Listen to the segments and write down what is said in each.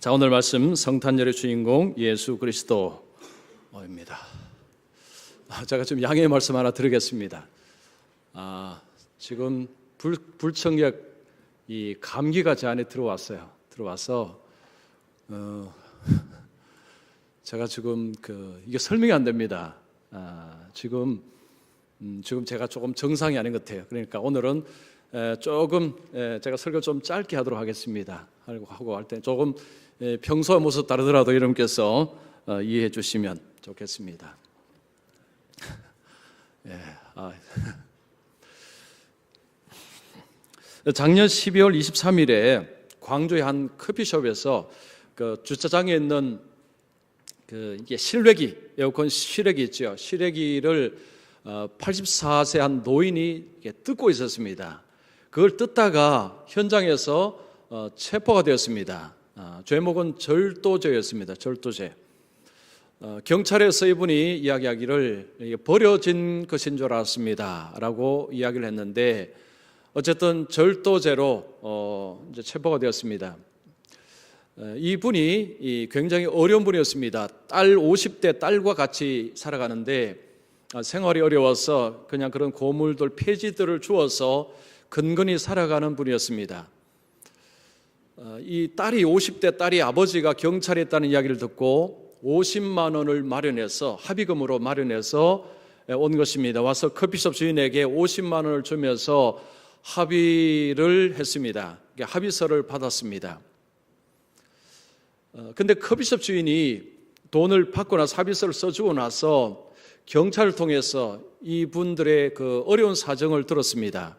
자, 오늘 말씀 성탄절의 주인공 예수 그리스도입니다. 제가 지금 양해의 말씀 하나 드리겠습니다. 지금 불청객 이 감기가 제 안에 들어와서 제가 지금 이게 설명이 안 됩니다. 지금 제가 조금 정상이 아닌 것 같아요. 그러니까 오늘은 조금 제가 설교 좀 짧게 하도록 하겠습니다. 하고 할 때 조금 평소와 모습 다르더라도 여러분께서 이해해 주시면 좋겠습니다. 작년 12월 23일에 광주의 한 커피숍에서 그 주차장에 있는 이게 실외기, 에어컨 실외기 있죠. 실외기를 84세 한 노인이 뜯고 있었습니다. 그걸 뜯다가 현장에서 체포가 되었습니다. 죄목은 절도죄였습니다. 절도죄. 경찰에서 이분이 이야기하기를 버려진 것인 줄 알았습니다 라고 이야기를 했는데, 어쨌든 절도죄로 이제 체포가 되었습니다. 이분이 굉장히 어려운 분이었습니다. 50대 딸과 같이 살아가는데 생활이 어려워서 그냥 그런 고물들, 폐지들을 주어서 근근히 살아가는 분이었습니다. 이 딸이 50대 딸이 아버지가 경찰에 있다는 이야기를 듣고 50만 원을 마련해서 합의금으로 마련해서 온 것입니다. 와서 커피숍 주인에게 50만 원을 주면서 합의를 했습니다. 합의서를 받았습니다. 근데 커피숍 주인이 돈을 받고 나서 합의서를 써주고 나서 경찰을 통해서 이분들의 그 어려운 사정을 들었습니다.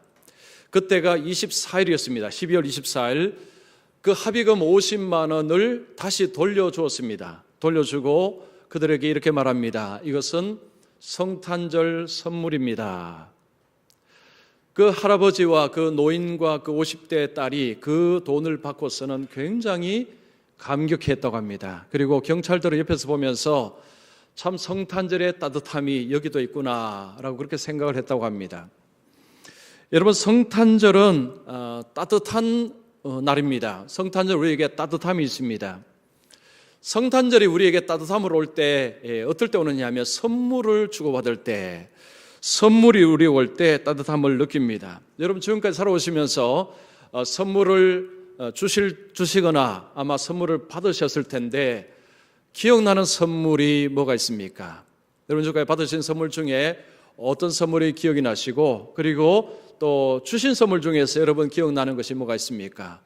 그때가 24일이었습니다. 12월 24일 그 합의금 50만 원을 다시 돌려주었습니다. 돌려주고 그들에게 이렇게 말합니다. 이것은 성탄절 선물입니다. 그 할아버지와 그 노인과 그 50대 딸이 그 돈을 받고서는 굉장히 감격했다고 합니다. 그리고 경찰들을 옆에서 보면서 참 성탄절의 따뜻함이 여기도 있구나라고 그렇게 생각을 했다고 합니다. 여러분, 성탄절은 따뜻한 날입니다. 성탄절 우리에게 따뜻함이 있습니다. 성탄절이 우리에게 따뜻함을 올 때 어떨 때 오느냐 하면 선물을 주고받을 때, 선물이 우리에게 올 때 따뜻함을 느낍니다. 여러분, 지금까지 살아오시면서 선물을 주시거나 아마 선물을 받으셨을 텐데 기억나는 선물이 뭐가 있습니까? 여러분, 지금까지 받으신 선물 중에 어떤 선물이 기억이 나시고, 그리고 또 주신 선물 중에서 여러분 기억나는 것이 뭐가 있습니까?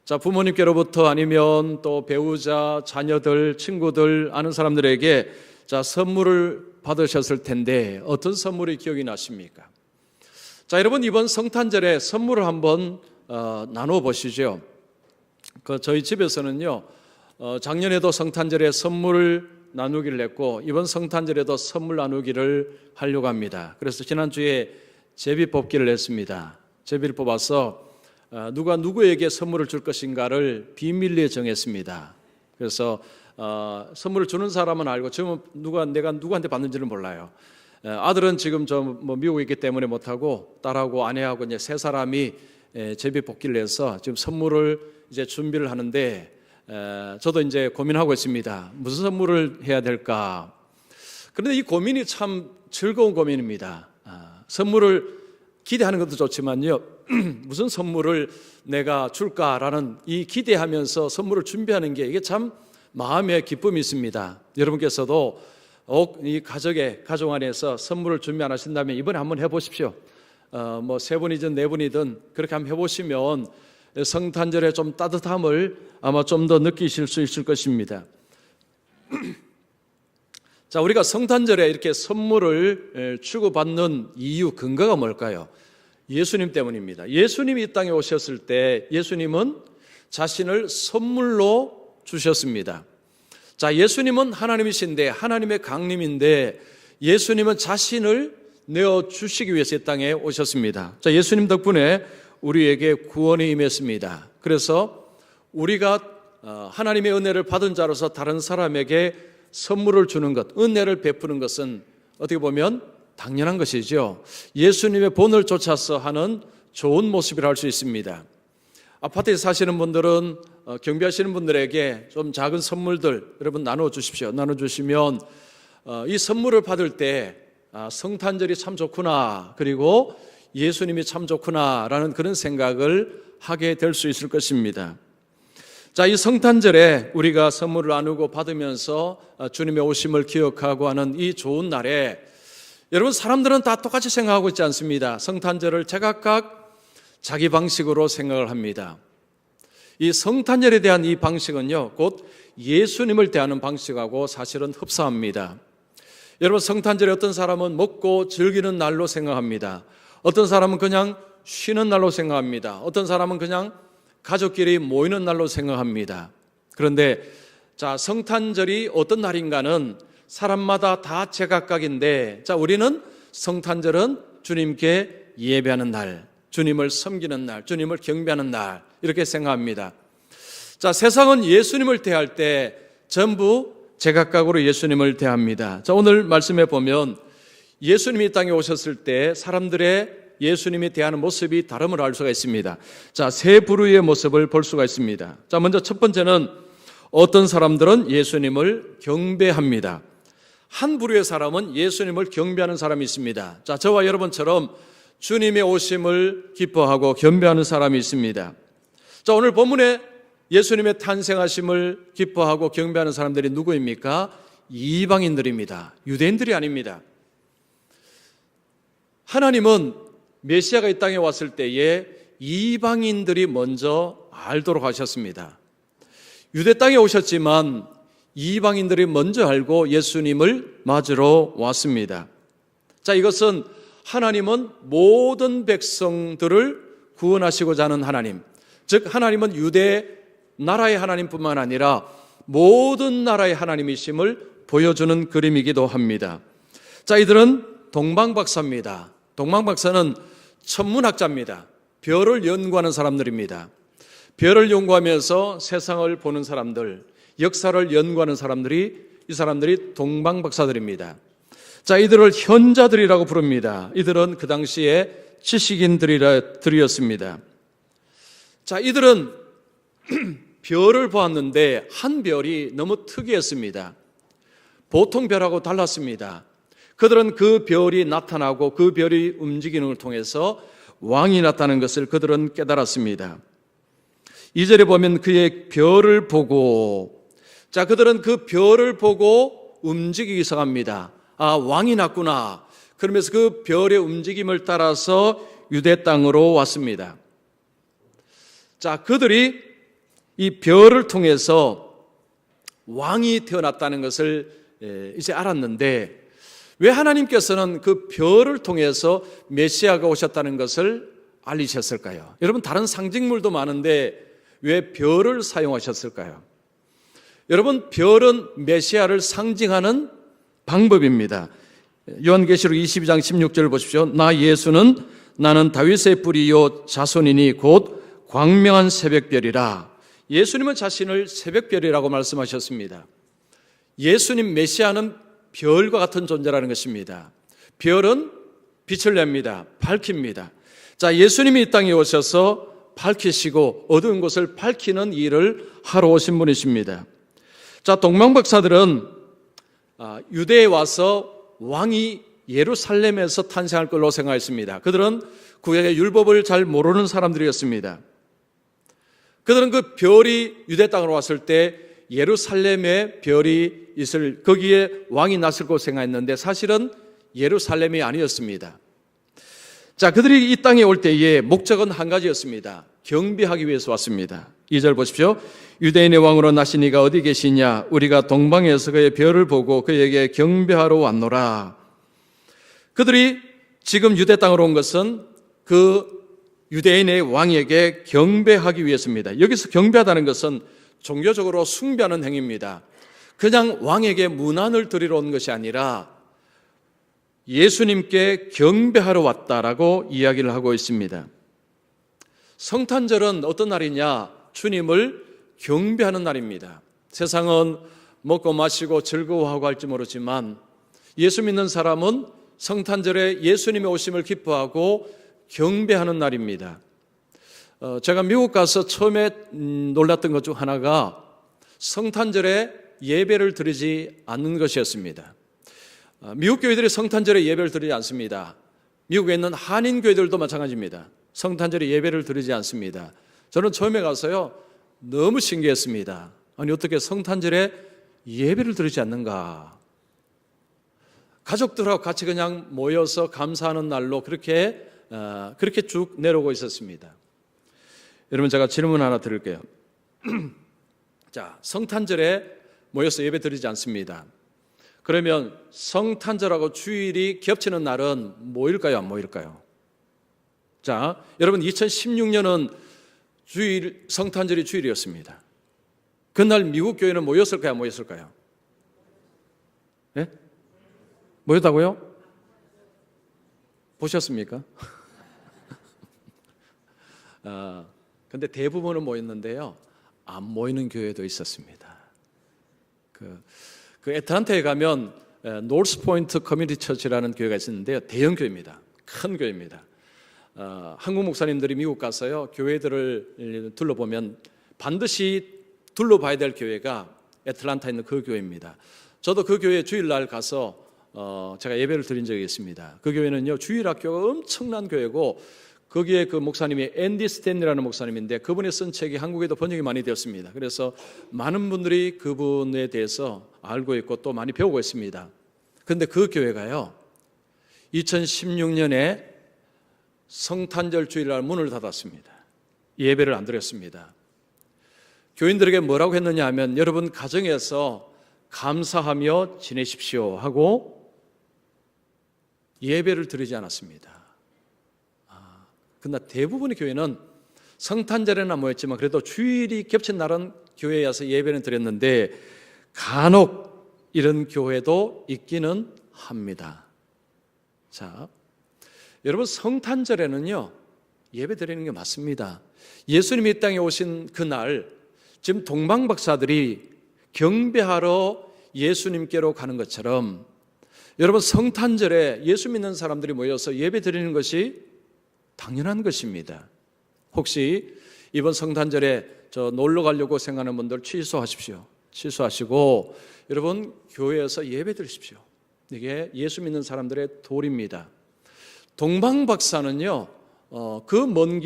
자, 부모님께로부터 아니면 또 배우자, 자녀들, 친구들, 아는 사람들에게 자, 선물을 받으셨을 텐데 어떤 선물이 기억이 나십니까? 자, 여러분, 이번 성탄절에 선물을 한번 나누어 보시죠. 저희 집에서는요, 작년에도 성탄절에 선물을 나누기를 했고 이번 성탄절에도 선물 나누기를 하려고 합니다. 그래서 지난주에 제비 뽑기를 했습니다. 제비를 뽑아서 누가 누구에게 선물을 줄 것인가를 비밀리에 정했습니다. 그래서 선물을 주는 사람은 알고 지금 내가 누구한테 받는지는 몰라요. 아들은 지금 미국에 있기 때문에 못하고 딸하고 아내하고 이제 세 사람이 제비 뽑기를 해서 지금 선물을 이제 준비를 하는데 저도 이제 고민하고 있습니다. 무슨 선물을 해야 될까? 그런데 이 고민이 참 즐거운 고민입니다. 선물을 기대하는 것도 좋지만요, 무슨 선물을 내가 줄까라는 이 기대하면서 선물을 준비하는 게 이게 참 마음의 기쁨이 있습니다. 여러분께서도 이 가정 안에서 선물을 준비 안 하신다면 이번에 한번 해보십시오. 뭐 세 분이든 네 분이든 그렇게 한번 해보시면 성탄절에 좀 따뜻함을 아마 좀 더 느끼실 수 있을 것입니다. 자, 우리가 성탄절에 이렇게 선물을 주고받는 이유, 근거가 뭘까요? 예수님 때문입니다. 예수님이 이 땅에 오셨을 때 예수님은 자신을 선물로 주셨습니다. 자, 예수님은 하나님이신데, 하나님의 강림인데 예수님은 자신을 내어주시기 위해서 이 땅에 오셨습니다. 자, 예수님 덕분에 우리에게 구원이 임했습니다. 그래서 우리가 하나님의 은혜를 받은 자로서 다른 사람에게 선물을 주는 것, 은혜를 베푸는 것은 어떻게 보면 당연한 것이죠. 예수님의 본을 쫓아서 하는 좋은 모습이라 할 수 있습니다. 아파트에 사시는 분들은 경비하시는 분들에게 좀 작은 선물들 여러분 나눠주십시오. 나눠주시면 이 선물을 받을 때 성탄절이 참 좋구나, 그리고 예수님이 참 좋구나라는 그런 생각을 하게 될 수 있을 것입니다. 자, 이 성탄절에 우리가 선물을 나누고 받으면서 주님의 오심을 기억하고 하는 이 좋은 날에 여러분, 사람들은 다 똑같이 생각하고 있지 않습니다. 성탄절을 제각각 자기 방식으로 생각을 합니다. 이 성탄절에 대한 이 방식은요, 곧 예수님을 대하는 방식하고 사실은 흡사합니다. 여러분, 성탄절에 어떤 사람은 먹고 즐기는 날로 생각합니다. 어떤 사람은 그냥 쉬는 날로 생각합니다. 어떤 사람은 그냥 가족끼리 모이는 날로 생각합니다. 그런데 자, 성탄절이 어떤 날인가는 사람마다 다 제각각인데, 자, 우리는 성탄절은 주님께 예배하는 날, 주님을 섬기는 날, 주님을 경배하는 날, 이렇게 생각합니다. 자, 세상은 예수님을 대할 때 전부 제각각으로 예수님을 대합니다. 자, 오늘 말씀에 보면 예수님이 이 땅에 오셨을 때 사람들의 예수님이 대하는 모습이 다름을 알 수가 있습니다. 자, 세 부류의 모습을 볼 수가 있습니다. 자, 먼저 첫 번째는 어떤 사람들은 예수님을 경배합니다. 한 부류의 사람은 예수님을 경배하는 사람이 있습니다. 자, 저와 여러분처럼 주님의 오심을 기뻐하고 경배하는 사람이 있습니다. 자, 오늘 본문에 예수님의 탄생하심을 기뻐하고 경배하는 사람들이 누구입니까? 이방인들입니다. 유대인들이 아닙니다. 하나님은 메시아가 이 땅에 왔을 때에 이방인들이 먼저 알도록 하셨습니다. 유대 땅에 오셨지만 이방인들이 먼저 알고 예수님을 맞으러 왔습니다. 자, 이것은 하나님은 모든 백성들을 구원하시고자 하는 하나님, 즉 하나님은 유대 나라의 하나님뿐만 아니라 모든 나라의 하나님이심을 보여주는 그림이기도 합니다. 자, 이들은 동방박사입니다. 동방박사는 천문학자입니다. 별을 연구하는 사람들입니다. 별을 연구하면서 세상을 보는 사람들, 역사를 연구하는 사람들이, 이 사람들이 동방박사들입니다. 자, 이들을 현자들이라고 부릅니다. 이들은 그 당시에 지식인들이었습니다. 자, 이들은 별을 보았는데 한 별이 너무 특이했습니다. 보통 별하고 달랐습니다. 그들은 그 별이 나타나고 그 별이 움직이는 걸 통해서 왕이 났다는 것을 그들은 깨달았습니다. 2절에 보면 그의 별을 보고, 자, 그들은 그 별을 보고 움직이기 시작합니다. 아, 왕이 났구나. 그러면서 그 별의 움직임을 따라서 유대 땅으로 왔습니다. 자, 그들이 이 별을 통해서 왕이 태어났다는 것을 이제 알았는데, 왜 하나님께서는 그 별을 통해서 메시아가 오셨다는 것을 알리셨을까요? 여러분, 다른 상징물도 많은데 왜 별을 사용하셨을까요? 여러분, 별은 메시아를 상징하는 방법입니다. 요한계시록 22장 16절을 보십시오. 나 예수는 나는 다윗의 뿌리요 자손이니 곧 광명한 새벽별이라. 예수님은 자신을 새벽별이라고 말씀하셨습니다. 예수님 메시아는 별과 같은 존재라는 것입니다. 별은 빛을 냅니다. 밝힙니다. 자, 예수님이 이 땅에 오셔서 밝히시고 어두운 곳을 밝히는 일을 하러 오신 분이십니다. 자, 동방박사들은 유대에 와서 왕이 예루살렘에서 탄생할 걸로 생각했습니다. 그들은 구약의 율법을 잘 모르는 사람들이었습니다. 그들은 그 별이 유대 땅으로 왔을 때 예루살렘에 별이 있을, 거기에 왕이 났을 것으로 생각했는데 사실은 예루살렘이 아니었습니다. 자, 그들이 이 땅에 올 때의 목적은 한 가지였습니다. 경배하기 위해서 왔습니다. 2절 보십시오. 유대인의 왕으로 나신 이가 어디 계시냐? 우리가 동방에서 그의 별을 보고 그에게 경배하러 왔노라. 그들이 지금 유대 땅으로 온 것은 그 유대인의 왕에게 경배하기 위해서입니다. 여기서 경배하다는 것은 종교적으로 숭배하는 행위입니다. 그냥 왕에게 문안을 드리러 온 것이 아니라 예수님께 경배하러 왔다라고 이야기를 하고 있습니다. 성탄절은 어떤 날이냐? 주님을 경배하는 날입니다. 세상은 먹고 마시고 즐거워하고 할지 모르지만 예수 믿는 사람은 성탄절에 예수님의 오심을 기뻐하고 경배하는 날입니다. 제가 미국 가서 처음에 놀랐던 것 중 하나가 성탄절에 예배를 드리지 않는 것이었습니다. 미국 교회들이 성탄절에 예배를 드리지 않습니다. 미국에 있는 한인 교회들도 마찬가지입니다. 성탄절에 예배를 드리지 않습니다. 저는 처음에 가서요 너무 신기했습니다. 아니 어떻게 성탄절에 예배를 드리지 않는가? 가족들하고 같이 그냥 모여서 감사하는 날로 그렇게 쭉 내려오고 있었습니다. 여러분 제가 질문 하나 드릴게요. 자, 성탄절에 모여서 예배 드리지 않습니다. 그러면 성탄절하고 주일이 겹치는 날은 뭐일까요? 안 뭐일까요? 자, 여러분 2016년은 성탄절이 주일이었습니다. 그날 미국 교회는 모였을까요? 안 모였을까요? 네? 모였다고요? 보셨습니까? 근데 대부분은 모였는데요. 안 모이는 교회도 있었습니다. 그 애틀랜타에 가면 노스포인트 커뮤니티 처치라는 교회가 있었는데요. 대형 교회입니다. 큰 교회입니다. 한국 목사님들이 미국 가서요. 교회들을 둘러보면 반드시 둘러봐야 될 교회가 애틀랜타에 있는 그 교회입니다. 저도 그 교회 주일날 가서 제가 예배를 드린 적이 있습니다. 그 교회는요. 주일학교가 엄청난 교회고 거기에 그 목사님이 앤디 스탠리라는 목사님인데 그분이 쓴 책이 한국에도 번역이 많이 되었습니다. 그래서 많은 분들이 그분에 대해서 알고 있고 또 많이 배우고 있습니다. 그런데 그 교회가요 2016년에 성탄절 주일날 문을 닫았습니다. 예배를 안 드렸습니다. 교인들에게 뭐라고 했느냐 하면 여러분 가정에서 감사하며 지내십시오 하고 예배를 드리지 않았습니다. 그러나 대부분의 교회는 성탄절에나 모였지만 그래도 주일이 겹친 날은 교회에 와서 예배는 드렸는데 간혹 이런 교회도 있기는 합니다. 자, 여러분 성탄절에는요 예배 드리는 게 맞습니다. 예수님이 이 땅에 오신 그날 지금 동방박사들이 경배하러 예수님께로 가는 것처럼 여러분 성탄절에 예수 믿는 사람들이 모여서 예배 드리는 것이 당연한 것입니다. 혹시 이번 성탄절에 저 놀러 가려고 생각하는 분들 취소하십시오. 취소하시고 여러분 교회에서 예배 드리십시오. 이게 예수 믿는 사람들의 도리입니다. 동방박사는요 그 먼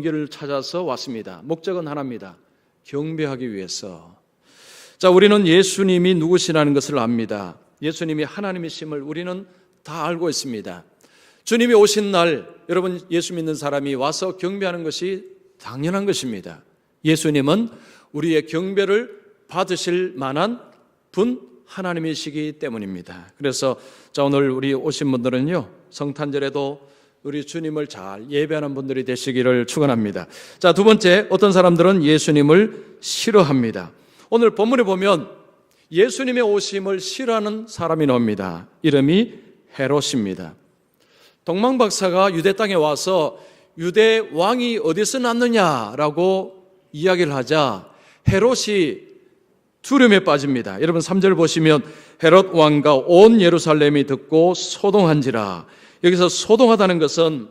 길을 찾아서 왔습니다. 목적은 하나입니다. 경배하기 위해서. 자, 우리는 예수님이 누구시라는 것을 압니다. 예수님이 하나님이심을 우리는 다 알고 있습니다. 주님이 오신 날 여러분 예수 믿는 사람이 와서 경배하는 것이 당연한 것입니다. 예수님은 우리의 경배를 받으실 만한 분 하나님이시기 때문입니다. 그래서 자, 오늘 우리 오신 분들은요 성탄절에도 우리 주님을 잘 예배하는 분들이 되시기를 축원합니다. 자, 두 번째, 어떤 사람들은 예수님을 싫어합니다. 오늘 본문에 보면 예수님의 오심을 싫어하는 사람이 나옵니다. 이름이 헤롯입니다. 동방박사가 유대 땅에 와서 유대 왕이 어디서 났느냐라고 이야기를 하자 헤롯이 두려움에 빠집니다. 여러분 3절 보시면 헤롯 왕과 온 예루살렘이 듣고 소동한지라. 여기서 소동하다는 것은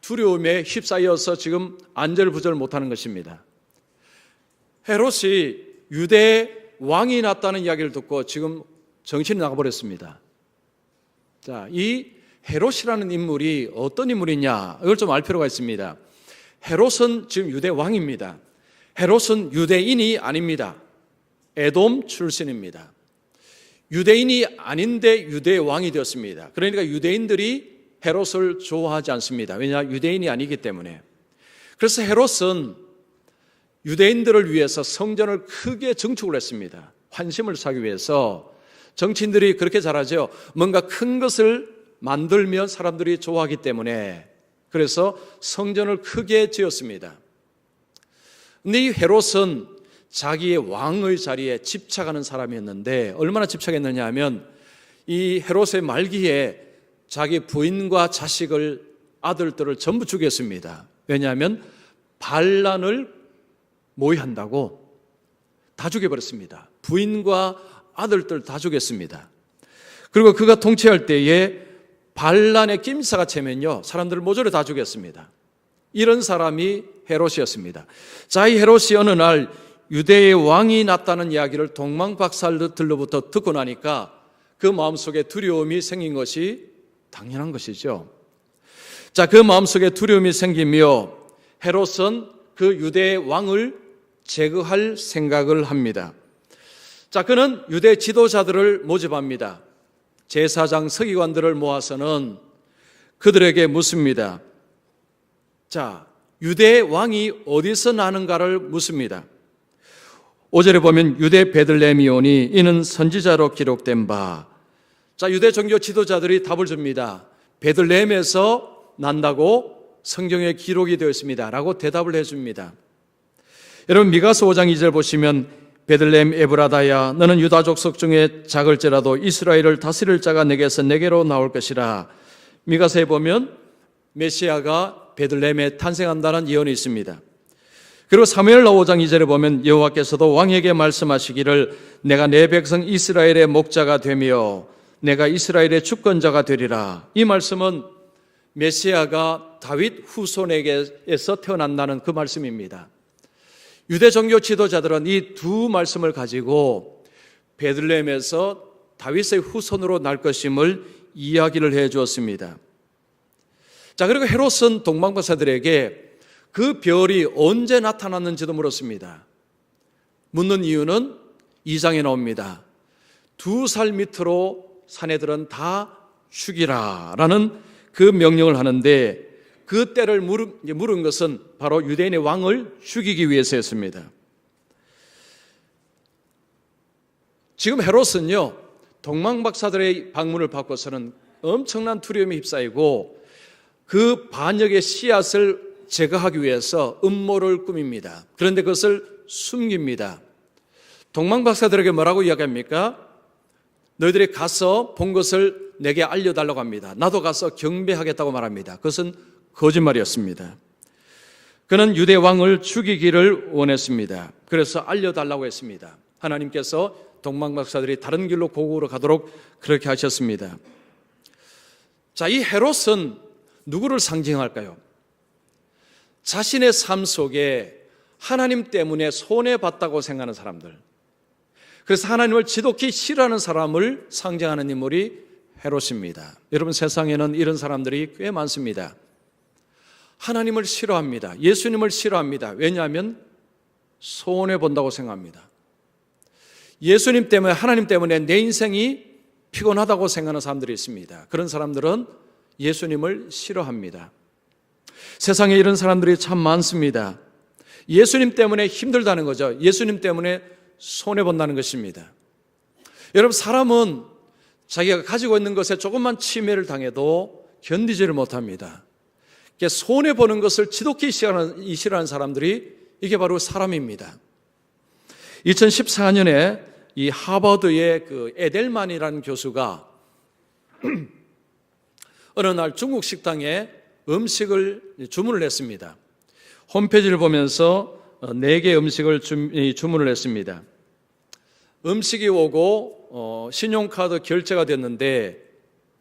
두려움에 휩싸여서 지금 안절부절 못하는 것입니다. 헤롯이 유대 왕이 났다는 이야기를 듣고 지금 정신이 나가버렸습니다. 자, 이 헤롯이라는 인물이 어떤 인물이냐 이걸 좀 알 필요가 있습니다. 헤롯은 지금 유대 왕입니다. 헤롯은 유대인이 아닙니다. 에돔 출신입니다. 유대인이 아닌데 유대 왕이 되었습니다. 그러니까 유대인들이 헤롯을 좋아하지 않습니다. 왜냐? 유대인이 아니기 때문에. 그래서 헤롯은 유대인들을 위해서 성전을 크게 증축을 했습니다. 환심을 사기 위해서. 정치인들이 그렇게 잘하죠. 뭔가 큰 것을 만들면 사람들이 좋아하기 때문에. 그래서 성전을 크게 지었습니다. 근데 이 헤롯은 자기의 왕의 자리에 집착하는 사람이었는데 얼마나 집착했느냐 하면 이 헤롯의 말기에 자기 부인과 자식을 아들들을 전부 죽였습니다. 왜냐하면 반란을 모의한다고 다 죽여버렸습니다. 부인과 아들들 다 죽였습니다. 그리고 그가 통치할 때에 반란의 낌새가 채면요 사람들을 모조리 다 죽였습니다. 이런 사람이 헤롯이었습니다. 자, 이 헤롯이 어느 날 유대의 왕이 났다는 이야기를 동방박사들로부터 듣고 나니까 그 마음속에 두려움이 생긴 것이 당연한 것이죠. 자, 그 마음속에 두려움이 생기며 헤롯은 그 유대의 왕을 제거할 생각을 합니다. 자, 그는 유대 지도자들을 모집합니다. 제사장 서기관들을 모아서는 그들에게 묻습니다. 자, 유대의 왕이 어디서 나는가를 묻습니다. 5절에 보면 유대 베들레헴이 오니 이는 선지자로 기록된 바. 자, 유대 종교 지도자들이 답을 줍니다. 베들레헴에서 난다고 성경에 기록이 되어 있습니다 라고 대답을 해줍니다. 여러분, 미가서 5장 2절 보시면 베들레헴 에브라다야 너는 유다 족속 중에 작을지라도 이스라엘을 다스릴 자가 내게서 내게로 나올 것이라. 미가서에 보면 메시아가 베들레헴에 탄생한다는 예언이 있습니다. 그리고 사무엘하 5장 2절에 보면 여호와께서도 왕에게 말씀하시기를 내가 내 백성 이스라엘의 목자가 되며 내가 이스라엘의 주권자가 되리라. 이 말씀은 메시아가 다윗 후손에게서 태어난다는 그 말씀입니다. 유대 종교 지도자들은 이 두 말씀을 가지고 베들레헴에서 다윗의 후손으로 날 것임을 이야기를 해 주었습니다. 자, 그리고 헤롯은 동방박사들에게 그 별이 언제 나타났는지도 물었습니다. 묻는 이유는 2장에 나옵니다. 2살 밑으로 사내들은 다 죽이라 라는 그 명령을 하는데 그 때를 물은 것은 바로 유대인의 왕을 죽이기 위해서였습니다. 지금 헤롯은요, 동방박사들의 방문을 받고서는 엄청난 두려움에 휩싸이고 그 반역의 씨앗을 제거하기 위해서 음모를 꾸밉니다. 그런데 그것을 숨깁니다. 동방박사들에게 뭐라고 이야기합니까? 너희들이 가서 본 것을 내게 알려달라고 합니다. 나도 가서 경배하겠다고 말합니다. 그것은 거짓말이었습니다. 그는 유대 왕을 죽이기를 원했습니다. 그래서 알려달라고 했습니다. 하나님께서 동방박사들이 다른 길로 고국으로 가도록 그렇게 하셨습니다. 자, 이 헤롯은 누구를 상징할까요? 자신의 삶 속에 하나님 때문에 손해봤다고 생각하는 사람들, 그래서 하나님을 지독히 싫어하는 사람을 상징하는 인물이 헤롯입니다. 여러분, 세상에는 이런 사람들이 꽤 많습니다. 하나님을 싫어합니다. 예수님을 싫어합니다. 왜냐하면 손해본다고 생각합니다. 예수님 때문에, 하나님 때문에 내 인생이 피곤하다고 생각하는 사람들이 있습니다. 그런 사람들은 예수님을 싫어합니다. 세상에 이런 사람들이 참 많습니다. 예수님 때문에 힘들다는 거죠. 예수님 때문에 손해본다는 것입니다. 여러분, 사람은 자기가 가지고 있는 것에 조금만 침해를 당해도 견디지를 못합니다. 손해보는 것을 지독히 싫어하는 사람들이 이게 바로 사람입니다. 2014년에 이 하버드의 그 에델만이라는 교수가 어느 날 중국 식당에 음식을 주문을 했습니다. 홈페이지를 보면서 4개 음식을 주문을 했습니다. 음식이 오고 신용카드 결제가 됐는데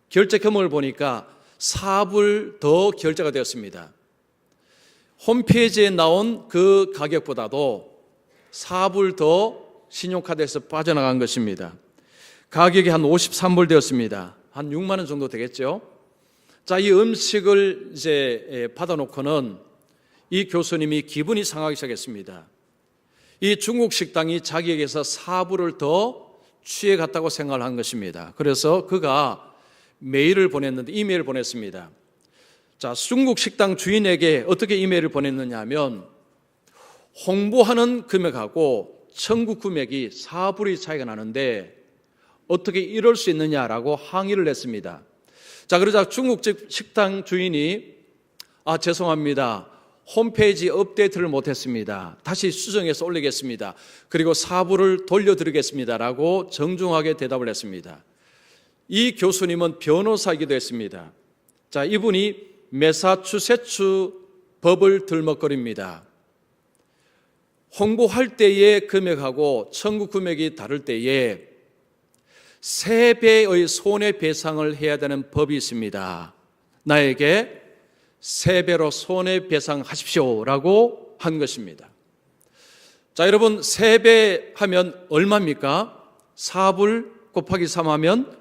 결제 금액을 보니까 4불 더 결제가 되었습니다. 홈페이지에 나온 그 가격보다도 4불 더 신용카드에서 빠져나간 것입니다. 가격이 한 53불 되었습니다. 한 6만 원 정도 되겠죠. 자, 이 음식을 이제 받아놓고는 이 교수님이 기분이 상하기 시작했습니다. 이 중국 식당이 자기에게서 4불을 더 취해갔다고 생각을 한 것입니다. 그래서 그가 메일을 보냈는데, 이메일을 보냈습니다. 자, 중국 식당 주인에게 어떻게 이메일을 보냈느냐 하면 홍보하는 금액하고 청구 금액이 4불이 차이가 나는데 어떻게 이럴 수 있느냐라고 항의를 했습니다. 자, 그러자 중국 식당 주인이 죄송합니다. 홈페이지 업데이트를 못했습니다. 다시 수정해서 올리겠습니다. 그리고 4불을 돌려드리겠습니다 라고 정중하게 대답을 했습니다. 이 교수님은 변호사이기도 했습니다. 자, 이분이 매사추세츠 법을 들먹거립니다. 홍보할 때의 금액하고 청구 금액이 다를 때에 3배의 손해배상을 해야 되는 법이 있습니다. 나에게 3배로 손해배상하십시오 라고 한 것입니다. 자, 여러분, 3배 하면 얼마입니까? 4불 곱하기 3 하면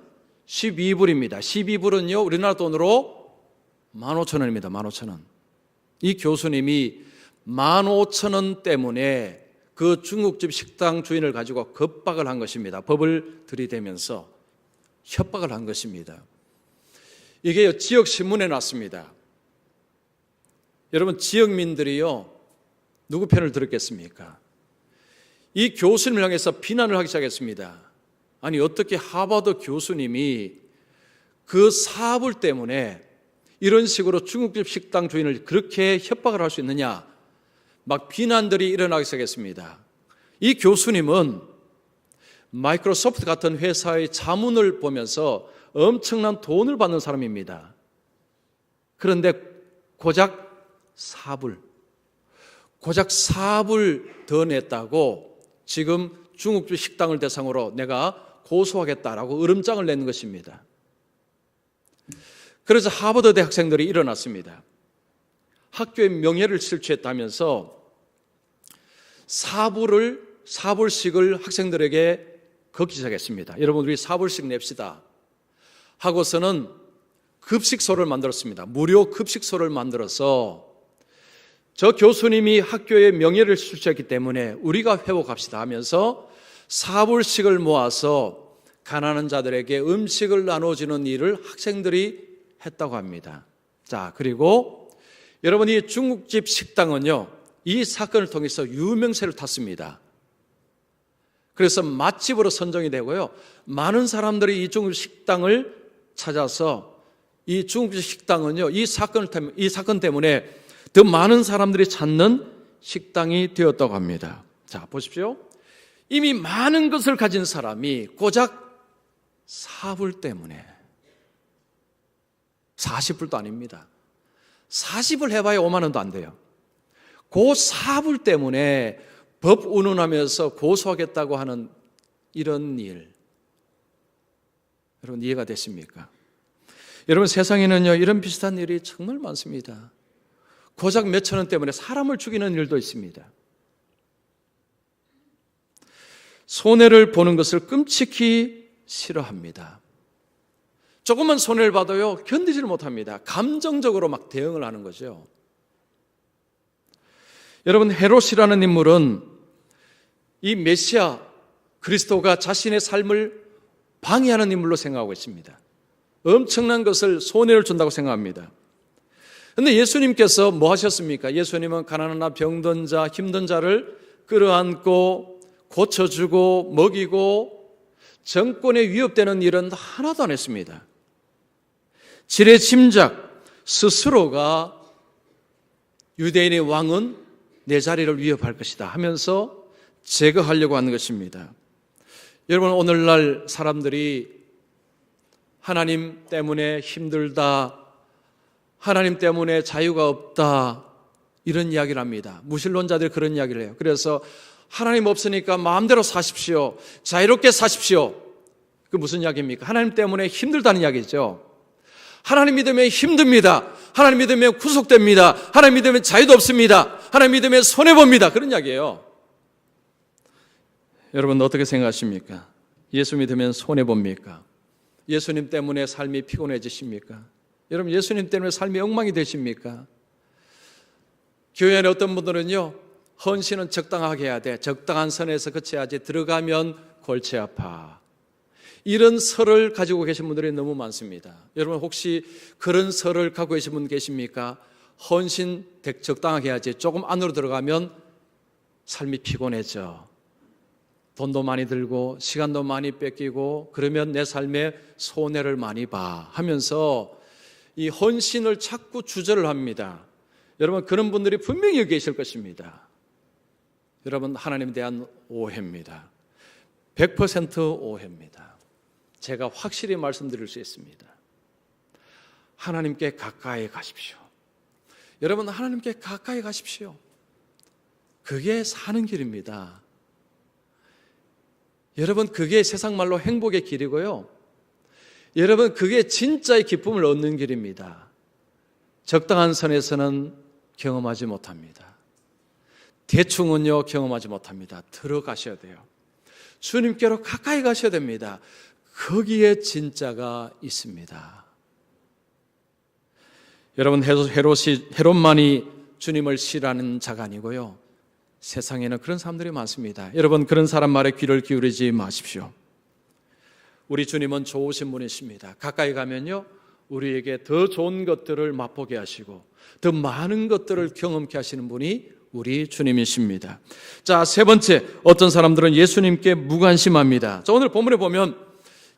12불입니다. 12불은요, 우리나라 돈으로 15,000원입니다. 15,000원. 이 교수님이 15,000원 때문에 그 중국집 식당 주인을 가지고 겁박을 한 것입니다. 법을 들이대면서 협박을 한 것입니다. 이게 지역신문에 났습니다. 여러분, 지역민들이요, 누구 편을 들었겠습니까? 이 교수님을 향해서 비난을 하기 시작했습니다. 아니, 어떻게 하버드 교수님이 그 사불 때문에 이런 식으로 중국집 식당 주인을 그렇게 협박을 할 수 있느냐, 막 비난들이 일어나기 시작했습니다. 이 교수님은 마이크로소프트 같은 회사의 자문을 보면서 엄청난 돈을 받는 사람입니다. 그런데 고작 4불 더 냈다고 지금 중국집 식당을 대상으로 내가 고소하겠다라고 으름장을 내는 것입니다. 그래서 하버드 대학생들이 일어났습니다. 학교의 명예를 실추했다면서 4불씩을 학생들에게 걷기 시작했습니다. 여러분, 우리 4불씩 냅시다 하고서는 급식소를 만들었습니다. 무료 급식소를 만들어서 저 교수님이 학교의 명예를 실추했기 때문에 우리가 회복합시다 하면서 4불씩을 모아서 가난한 자들에게 음식을 나눠주는 일을 학생들이 했다고 합니다. 자, 그리고 여러분, 이 중국집 식당은요, 이 사건을 통해서 유명세를 탔습니다. 그래서 맛집으로 선정이 되고요, 많은 사람들이 이 중국집 식당을 찾아서 이 중국집 식당은요, 이 사건 때문에 더 많은 사람들이 찾는 식당이 되었다고 합니다. 자, 보십시오. 이미 많은 것을 가진 사람이 고작 4불 때문에, 40불도 아닙니다. 40불 해봐야 5만 원도 안 돼요. 그 4불 때문에 법 운운하면서 고소하겠다고 하는 이런 일, 여러분 이해가 되십니까? 여러분, 세상에는요, 이런 비슷한 일이 정말 많습니다. 고작 몇천 원 때문에 사람을 죽이는 일도 있습니다. 손해를 보는 것을 끔찍히 싫어합니다. 조금만 손해를 봐도요, 견디지를 못합니다. 감정적으로 막 대응을 하는 거죠. 여러분, 헤롯이라는 인물은 이 메시아 그리스도가 자신의 삶을 방해하는 인물로 생각하고 있습니다. 엄청난 것을 손해를 준다고 생각합니다. 그런데 예수님께서 뭐 하셨습니까? 예수님은 가난하나 병든 자, 힘든 자를 끌어안고 고쳐주고 먹이고 정권에 위협되는 일은 하나도 안 했습니다. 지레 짐작 스스로가 유대인의 왕은 내 자리를 위협할 것이다 하면서 제거하려고 하는 것입니다. 여러분, 오늘날 사람들이 하나님 때문에 힘들다, 하나님 때문에 자유가 없다, 이런 이야기를 합니다. 무신론자들이 그런 이야기를 해요. 그래서 하나님 없으니까 마음대로 사십시오, 자유롭게 사십시오. 그 무슨 이야기입니까? 하나님 때문에 힘들다는 이야기죠. 하나님 믿으면 힘듭니다. 하나님 믿으면 구속됩니다. 하나님 믿으면 자유도 없습니다. 하나님 믿으면 손해봅니다. 그런 이야기예요. 여러분, 어떻게 생각하십니까? 예수 믿으면 손해봅니까? 예수님 때문에 삶이 피곤해지십니까? 여러분, 예수님 때문에 삶이 엉망이 되십니까? 교회 안에 어떤 분들은요, 헌신은 적당하게 해야 돼, 적당한 선에서 그쳐야지, 들어가면 골치 아파, 이런 설을 가지고 계신 분들이 너무 많습니다. 여러분, 혹시 그런 설을 갖고 계신 분 계십니까? 헌신 적당하게 해야지, 조금 안으로 들어가면 삶이 피곤해져, 돈도 많이 들고 시간도 많이 뺏기고 그러면 내 삶에 손해를 많이 봐 하면서 이 헌신을 자꾸 주저를 합니다. 여러분, 그런 분들이 분명히 여기 계실 것입니다. 여러분, 하나님에 대한 오해입니다. 100% 오해입니다. 제가 확실히 말씀드릴 수 있습니다. 하나님께 가까이 가십시오. 여러분, 하나님께 가까이 가십시오. 그게 사는 길입니다. 여러분, 그게 세상 말로 행복의 길이고요, 여러분, 그게 진짜의 기쁨을 얻는 길입니다. 적당한 선에서는 경험하지 못합니다. 대충은요 경험하지 못합니다. 들어가셔야 돼요. 주님께로 가까이 가셔야 됩니다. 거기에 진짜가 있습니다. 여러분, 헤롯만이 주님을 싫어하는 자가 아니고요, 세상에는 그런 사람들이 많습니다. 여러분, 그런 사람 말에 귀를 기울이지 마십시오. 우리 주님은 좋으신 분이십니다. 가까이 가면요 우리에게 더 좋은 것들을 맛보게 하시고 더 많은 것들을 경험케 하시는 분이 우리 주님이십니다. 자, 세 번째, 어떤 사람들은 예수님께 무관심합니다. 자, 오늘 본문에 보면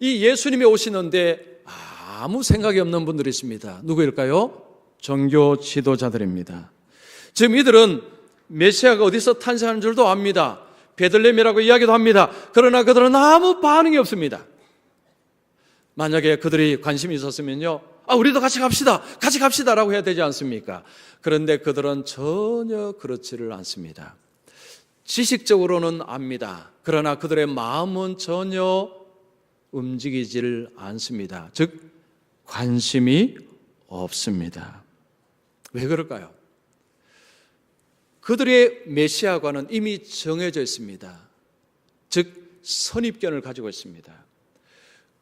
이 예수님이 오시는데 아무 생각이 없는 분들이 있습니다. 누구일까요? 종교 지도자들입니다. 지금 이들은 메시아가 어디서 탄생하는 줄도 압니다. 베들레헴이라고 이야기도 합니다. 그러나 그들은 아무 반응이 없습니다. 만약에 그들이 관심이 있었으면요, 우리도 같이 갑시다 라고 해야 되지 않습니까? 그런데 그들은 전혀 그렇지를 않습니다. 지식적으로는 압니다. 그러나 그들의 마음은 전혀 움직이지를 않습니다. 즉 관심이 없습니다. 왜 그럴까요? 그들의 메시아관은 이미 정해져 있습니다. 즉 선입견을 가지고 있습니다.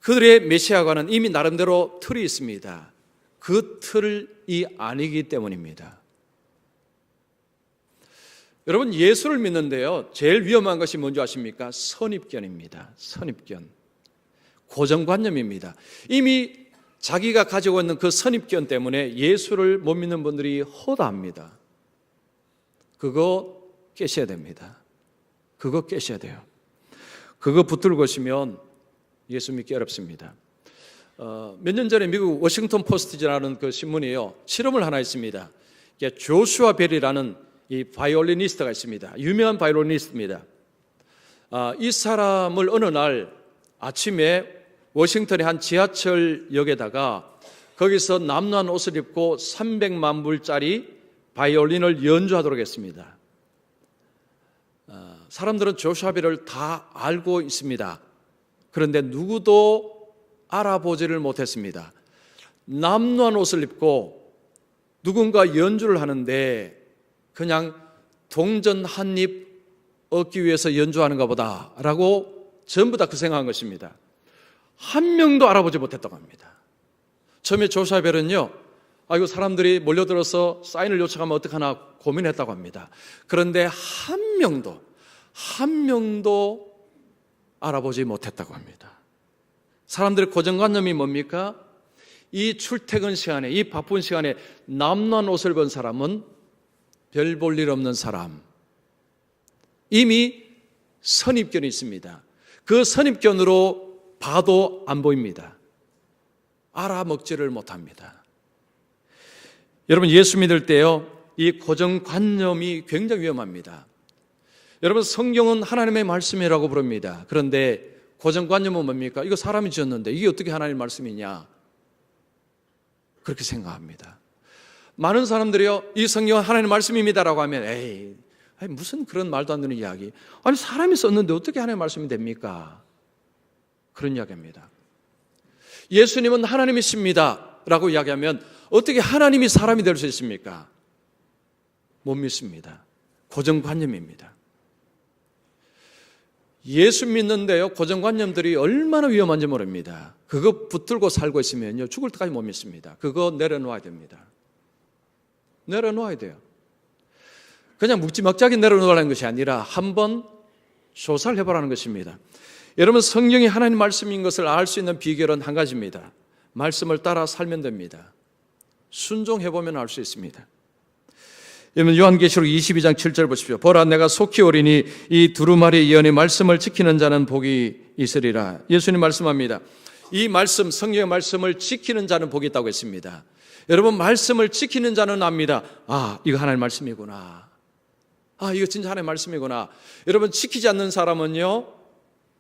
그들의 메시아관은 이미 나름대로 틀이 있습니다. 그 틀이 아니기 때문입니다. 여러분, 예수를 믿는데요 제일 위험한 것이 뭔지 아십니까? 선입견입니다. 선입견, 고정관념입니다. 이미 자기가 가지고 있는 그 선입견 때문에 예수를 못 믿는 분들이 허다합니다. 그거 깨셔야 됩니다. 그거 깨셔야 돼요. 그거 붙들고 오시면 예수 믿기 어렵습니다. 몇 년 전에 미국 워싱턴 포스트라는 그 신문이요, 실험을 하나 했습니다. 조슈아 벨이라는 이 바이올리니스트가 있습니다. 유명한 바이올리니스트입니다. 이 사람을 어느 날 아침에 워싱턴의 한 지하철역에다가 거기서 남루한 옷을 입고 300만 불짜리 바이올린을 연주하도록 했습니다. 사람들은 조슈아 벨을 다 알고 있습니다. 그런데 누구도 알아보지를 못했습니다. 남루한 옷을 입고 누군가 연주를 하는데 그냥 동전 한 입 얻기 위해서 연주하는가 보다라고 전부 다 그 생각한 것입니다. 한 명도 알아보지 못했다고 합니다. 처음에 조슈아 벨은요, 이거 사람들이 몰려들어서 사인을 요청하면 어떡하나 고민했다고 합니다. 그런데 한 명도 알아보지 못했다고 합니다. 사람들의 고정관념이 뭡니까? 이 출퇴근 시간에, 이 바쁜 시간에 남루한 옷을 본 사람은 별 볼 일 없는 사람. 이미 선입견이 있습니다. 그 선입견으로 봐도 안 보입니다. 알아먹지를 못합니다. 여러분, 예수 믿을 때요, 이 고정관념이 굉장히 위험합니다. 여러분, 성경은 하나님의 말씀이라고 부릅니다. 그런데 고정관념은 뭡니까? 이거 사람이 지었는데 이게 어떻게 하나님의 말씀이냐? 그렇게 생각합니다. 많은 사람들이요, 이 성경은 하나님의 말씀입니다라고 하면 에이, 무슨 그런 말도 안 되는 이야기. 아니, 사람이 썼는데 어떻게 하나님의 말씀이 됩니까? 그런 이야기입니다. 예수님은 하나님이십니다 라고 이야기하면 어떻게 하나님이 사람이 될 수 있습니까? 못 믿습니다. 고정관념입니다. 예수 믿는데요, 고정관념들이 얼마나 위험한지 모릅니다. 그거 붙들고 살고 있으면요, 죽을 때까지 못 믿습니다. 그거 내려놓아야 됩니다. 내려놓아야 돼요. 그냥 묵지막지하게 내려놓으라는 것이 아니라 한번 조사를 해보라는 것입니다. 여러분, 성경이 하나님 말씀인 것을 알 수 있는 비결은 한 가지입니다. 말씀을 따라 살면 됩니다. 순종해보면 알 수 있습니다. 여러분, 요한계시록 22장 7절 보십시오. 보라, 내가 속히 오리니 이 두루마리 예언의 말씀을 지키는 자는 복이 있으리라. 예수님 말씀합니다. 이 말씀, 성경의 말씀을 지키는 자는 복이 있다고 했습니다. 여러분, 말씀을 지키는 자는 압니다. 이거 하나님의 말씀이구나. 이거 진짜 하나님의 말씀이구나. 여러분, 지키지 않는 사람은요,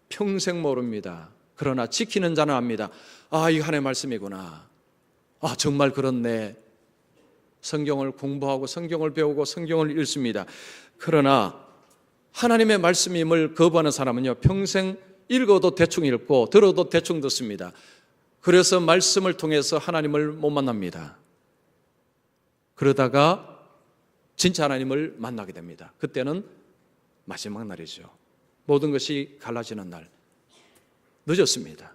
평생 모릅니다. 그러나 지키는 자는 압니다. 이거 하나님의 말씀이구나. 정말 그렇네. 성경을 공부하고 성경을 배우고 성경을 읽습니다. 그러나 하나님의 말씀임을 거부하는 사람은요, 평생 읽어도 대충 읽고 들어도 대충 듣습니다. 그래서 말씀을 통해서 하나님을 못 만납니다. 그러다가 진짜 하나님을 만나게 됩니다. 그때는 마지막 날이죠. 모든 것이 갈라지는 날. 늦었습니다.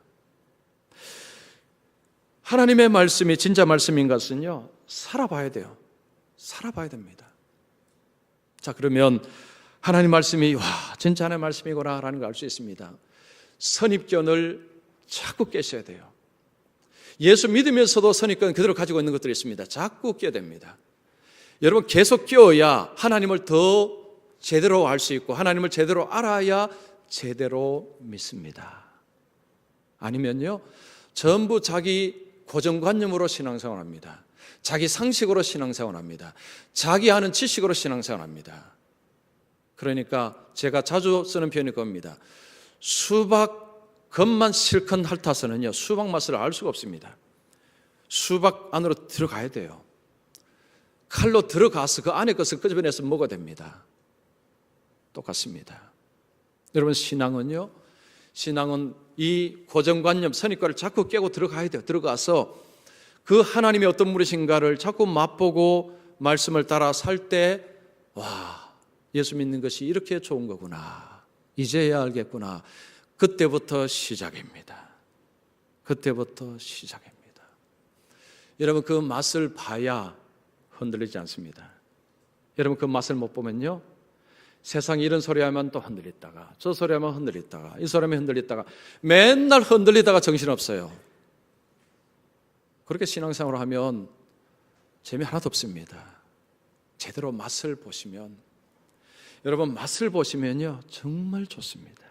하나님의 말씀이 진짜 말씀인 것은요, 살아봐야 돼요. 살아봐야 됩니다. 자, 그러면 하나님 말씀이 진짜 하나님 말씀이구나 라는 걸 알 수 있습니다. 선입견을 자꾸 깨셔야 돼요. 예수 믿으면서도 선입견 그대로 가지고 있는 것들이 있습니다. 자꾸 깨야 됩니다. 여러분, 계속 깨어야 하나님을 더 제대로 알 수 있고 하나님을 제대로 알아야 제대로 믿습니다. 아니면요, 전부 자기 고정관념으로 신앙생활합니다. 자기 상식으로 신앙생활합니다. 자기 아는 지식으로 신앙생활합니다. 그러니까 제가 자주 쓰는 표현이 겁니다. 수박 겉만 실컷 핥아서는요, 수박 맛을 알 수가 없습니다. 수박 안으로 들어가야 돼요. 칼로 들어가서 그 안에 것을 끄집어내서 먹어야 됩니다. 똑같습니다. 여러분, 신앙은 이 고정관념, 선입관을 자꾸 깨고 들어가야 돼요. 들어가서 그 하나님이 어떤 분이신가를 자꾸 맛보고 말씀을 따라 살 때, 예수 믿는 것이 이렇게 좋은 거구나. 이제야 알겠구나. 그때부터 시작입니다. 그때부터 시작입니다. 여러분, 그 맛을 봐야 흔들리지 않습니다. 여러분, 그 맛을 못 보면요, 세상에 이런 소리 하면 또 흔들리다가, 저 소리 하면 흔들리다가, 이 소리 하면 흔들리다가, 맨날 흔들리다가 정신없어요. 그렇게 신앙생활을 하면 재미 하나도 없습니다. 제대로 맛을 보시면, 여러분, 맛을 보시면요, 정말 좋습니다.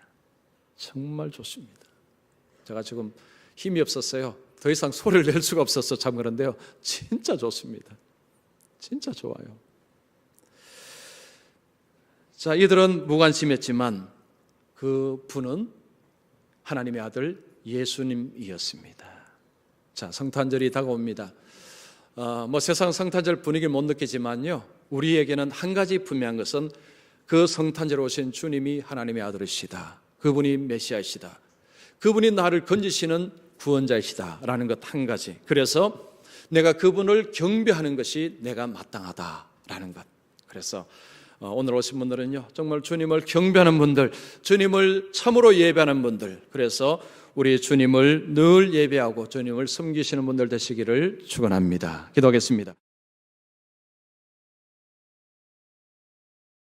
정말 좋습니다. 제가 지금 힘이 없었어요. 더 이상 소리를 낼 수가 없어서 참 그런데요, 진짜 좋습니다. 진짜 좋아요. 자, 이들은 무관심했지만 그 분은 하나님의 아들 예수님이었습니다. 자, 성탄절이 다가옵니다. 세상 성탄절 분위기를 못 느끼지만요, 우리에게는 한 가지 분명한 것은 그 성탄절에 오신 주님이 하나님의 아들이시다. 그분이 메시아이시다. 그분이 나를 건지시는 구원자이시다라는 것 한 가지. 그래서 내가 그분을 경배하는 것이 내가 마땅하다라는 것. 그래서 오늘 오신 분들은요, 정말 주님을 경배하는 분들, 주님을 참으로 예배하는 분들, 그래서 우리 주님을 늘 예배하고 주님을 섬기시는 분들 되시기를 축원합니다. 기도하겠습니다.